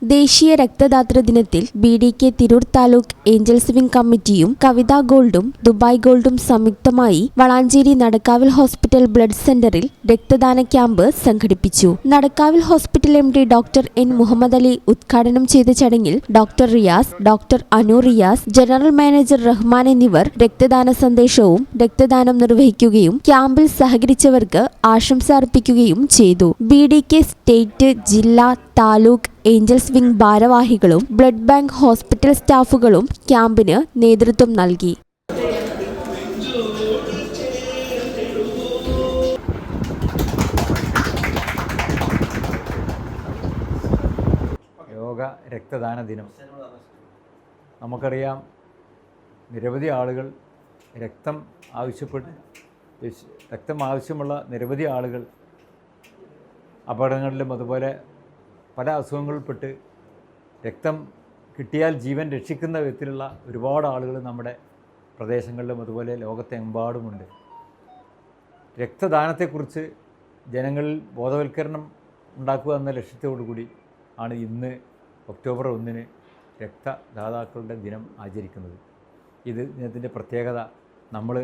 ദേശീയ രക്തദാതൃ ദിനത്തിൽ BDK Tirur taluk angels wing കമ്മിറ്റിയും കവിത ഗോൾഡും ദുബായ് ഗോൾഡും സംയുക്തമായി വളാഞ്ചേരി നടക്കാവിൽ ഹോസ്പിറ്റൽ ബ്ലഡ് സെന്ററിൽ രക്തദാന ക്യാമ്പ് സംഘടിപ്പിച്ചു. നടക്കാവിൽ hospital MD doctor N Muhammad Ali ഉദ്ഘാടനം ചെയ്ത ചടങ്ങിൽ doctor Riyas, doctor Anu Riyas, general manager Rahman എന്നിവർ രക്തദാന സന്ദേശവും രക്തദാനം നിർവഹിക്കുകയും ക്യാമ്പിൽ സഹകരിച്ചവർക്ക് ആശംസ അർപ്പിക്കുകയും ചെയ്തു. BDK സ്റ്റേറ്റ്, ജില്ലാ, താലൂക്ക് ഏഞ്ചൽസ് വിംഗ് ഭാരവാഹികളും ബ്ലഡ് ബാങ്ക് ഹോസ്പിറ്റൽ സ്റ്റാഫുകളും ക്യാമ്പിന് നേതൃത്വം നൽകി. യോഗ രക്തദാന ദിനം. നമുക്കറിയാം, നിരവധി ആളുകൾ രക്തം ആവശ്യമുള്ള നിരവധി ആളുകൾ അപകടങ്ങളിലും അതുപോലെ പല അസുഖങ്ങളിൽപ്പെട്ട് രക്തം കിട്ടിയാൽ ജീവൻ രക്ഷിക്കുന്ന വിധത്തിലുള്ള ഒരുപാട് ആളുകൾ നമ്മുടെ പ്രദേശങ്ങളിലും അതുപോലെ ലോകത്തെമ്പാടുമുണ്ട്. രക്തദാനത്തെക്കുറിച്ച് ജനങ്ങളിൽ ബോധവൽക്കരണം ഉണ്ടാക്കുക എന്ന ലക്ഷ്യത്തോടുകൂടി ആണ് ഇന്ന് ഒക്ടോബർ 1 രക്തദാതാക്കളുടെ ദിനം ആചരിക്കുന്നത്. ഇതിനത്തിൻ്റെ പ്രത്യേകത, നമ്മൾ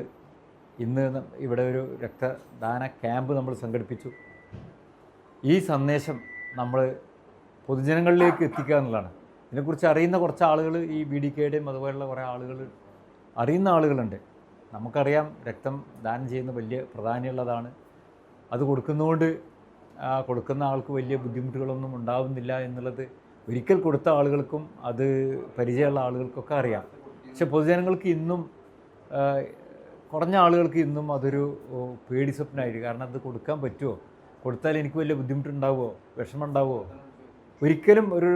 ഇന്ന് ഇവിടെ ഒരു രക്തദാന ക്യാമ്പ് നമ്മൾ സംഘടിപ്പിച്ചു. ഈ സന്ദേശം നമ്മൾ പൊതുജനങ്ങളിലേക്ക് എത്തിക്കുക എന്നുള്ളതാണ്. ഇതിനെക്കുറിച്ച് അറിയുന്ന കുറച്ച് ആളുകൾ ഈ BDKയുടെയും അതുപോലുള്ള കുറേ ആളുകൾ അറിയുന്ന ആളുകളുണ്ട്. നമുക്കറിയാം, രക്തം ദാനം ചെയ്യുന്ന വലിയ പ്രാധാന്യമുള്ളതാണ്. അത് കൊടുക്കുന്നതുകൊണ്ട് കൊടുക്കുന്ന ആൾക്ക് വലിയ ബുദ്ധിമുട്ടുകളൊന്നും ഉണ്ടാവുന്നില്ല എന്നുള്ളത് ഒരിക്കൽ കൊടുത്ത ആളുകൾക്കും അത് പരിചയമുള്ള ആളുകൾക്കൊക്കെ അറിയാം. പക്ഷെ പൊതുജനങ്ങൾക്ക് ഇന്നും, കുറഞ്ഞ ആളുകൾക്ക് ഇന്നും അതൊരു പേടി സ്വപ്നമായിരിക്കും. കാരണം അത് കൊടുക്കാൻ പറ്റുമോ, കൊടുത്താൽ എനിക്ക് വലിയ ബുദ്ധിമുട്ടുണ്ടാവുമോ, വിഷമം ഉണ്ടാവുമോ? ഒരിക്കലും ഒരു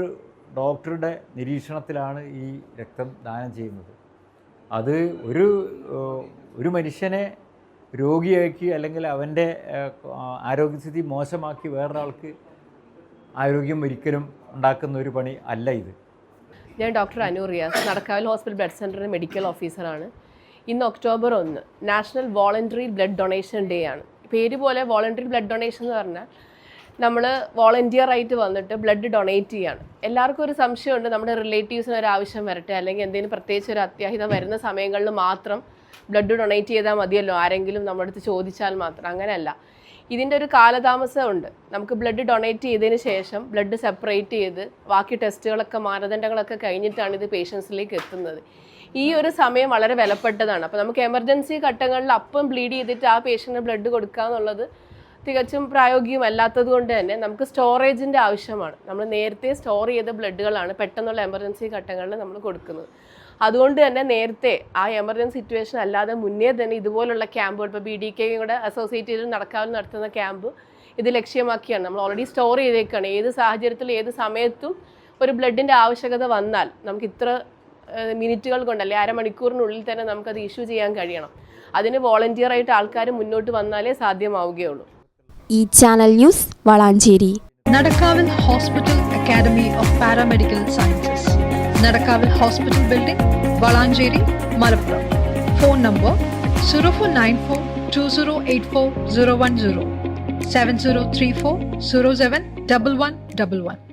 ഡോക്ടറുടെ നിരീക്ഷണത്തിലാണ് ഈ രക്തം ദാനം ചെയ്യുന്നത്. അത് ഒരു മനുഷ്യനെ രോഗിയാക്കി അല്ലെങ്കിൽ അവൻ്റെ ആരോഗ്യസ്ഥിതി മോശമാക്കി വേറൊരാൾക്ക് ആരോഗ്യം ഒരിക്കലും ഉണ്ടാക്കുന്ന ഒരു പണി അല്ല ഇത്. ഞാൻ doctor Anu Riyaz, Nadakkavil hospital blood സെൻ്ററിൻ്റെ മെഡിക്കൽ ഓഫീസറാണ്. ഇന്ന് October 1 national voluntary blood donation day ആണ്. പേര് പോലെ വോളണ്ടറി ബ്ലഡ് ഡൊണേഷൻ എന്ന് പറഞ്ഞാൽ നമ്മൾ വോളണ്ടിയർ ആയിട്ട് വന്നിട്ട് ബ്ലഡ് ഡൊണേറ്റ് ചെയ്യാണ്. എല്ലാവർക്കും ഒരു സംശയമുണ്ട്, നമ്മുടെ റിലേറ്റീവ്സിന് ഒരു ആവശ്യം വരട്ടെ അല്ലെങ്കിൽ എന്തെങ്കിലും പ്രത്യേകിച്ച് ഒരു അത്യാഹിതം വരുന്ന സമയങ്ങളിൽ മാത്രം ബ്ലഡ് ഡൊണേറ്റ് ചെയ്താൽ മതിയല്ലോ, ആരെങ്കിലും നമ്മുടെ അടുത്ത് ചോദിച്ചാൽ മാത്രം. അങ്ങനെയല്ല, ഇതിൻ്റെ ഒരു കാലതാമസമുണ്ട്. നമുക്ക് ബ്ലഡ് ഡൊണേറ്റ് ചെയ്തതിന് ശേഷം ബ്ലഡ് സെപ്പറേറ്റ് ചെയ്ത് ബാക്കി ടെസ്റ്റുകളൊക്കെ മാനദണ്ഡങ്ങളൊക്കെ കഴിഞ്ഞിട്ടാണ് ഇത് പേഷ്യൻസിലേക്ക് എത്തുന്നത്. ഈ ഒരു സമയം വളരെ വിലപ്പെട്ടതാണ്. അപ്പോൾ നമുക്ക് എമർജൻസി ഘട്ടങ്ങളിൽ അപ്പം ബ്ലീഡ് ചെയ്തിട്ട് ആ പേഷ്യൻറ്റിന് ബ്ലഡ് കൊടുക്കുക എന്നുള്ളത് തികച്ചും പ്രായോഗികമല്ലാത്തത് കൊണ്ട് തന്നെ നമുക്ക് സ്റ്റോറേജിൻ്റെ ആവശ്യമാണ്. നമ്മൾ നേരത്തെ സ്റ്റോർ ചെയ്ത ബ്ലഡുകളാണ് പെട്ടെന്നുള്ള എമർജൻസി ഘട്ടങ്ങളിൽ നമ്മൾ കൊടുക്കുന്നത്. അതുകൊണ്ട് തന്നെ നേരത്തെ ആ എമർജൻസി സിറ്റുവേഷൻ അല്ലാതെ മുന്നേ തന്നെ ഇതുപോലുള്ള ക്യാമ്പുകൾ, ഇപ്പോൾ BDKയുടെ അസോസിയേറ്റ് ചെയ്ത് നടക്കാവിൽ നടത്തുന്ന ക്യാമ്പ് ഇത് ലക്ഷ്യമാക്കിയാണ്. നമ്മൾ ഓൾറെഡി സ്റ്റോർ ചെയ്തേക്കാണ്. ഏത് സാഹചര്യത്തിൽ ഏത് സമയത്തും ഒരു ബ്ലഡിൻ്റെ ആവശ്യകത വന്നാൽ നമുക്ക് ഇത്ര മിനിറ്റുകൾ കൊണ്ടല്ലേ, അരമണിക്കൂറിനുള്ളിൽ തന്നെ നമുക്കത് ഇഷ്യൂ ചെയ്യാൻ കഴിയണം. അതിന് വോളണ്ടിയറായിട്ട് ആൾക്കാർ മുന്നോട്ട് വന്നാലേ സാധ്യമാവുകയുള്ളൂ. ഈ channel news Valanchery. Nadakkavil hospital academy of paramedical sciences, Nadakkavil hospital building, Valanchery, Malappuram. Phone number 04942084 010 7034071111.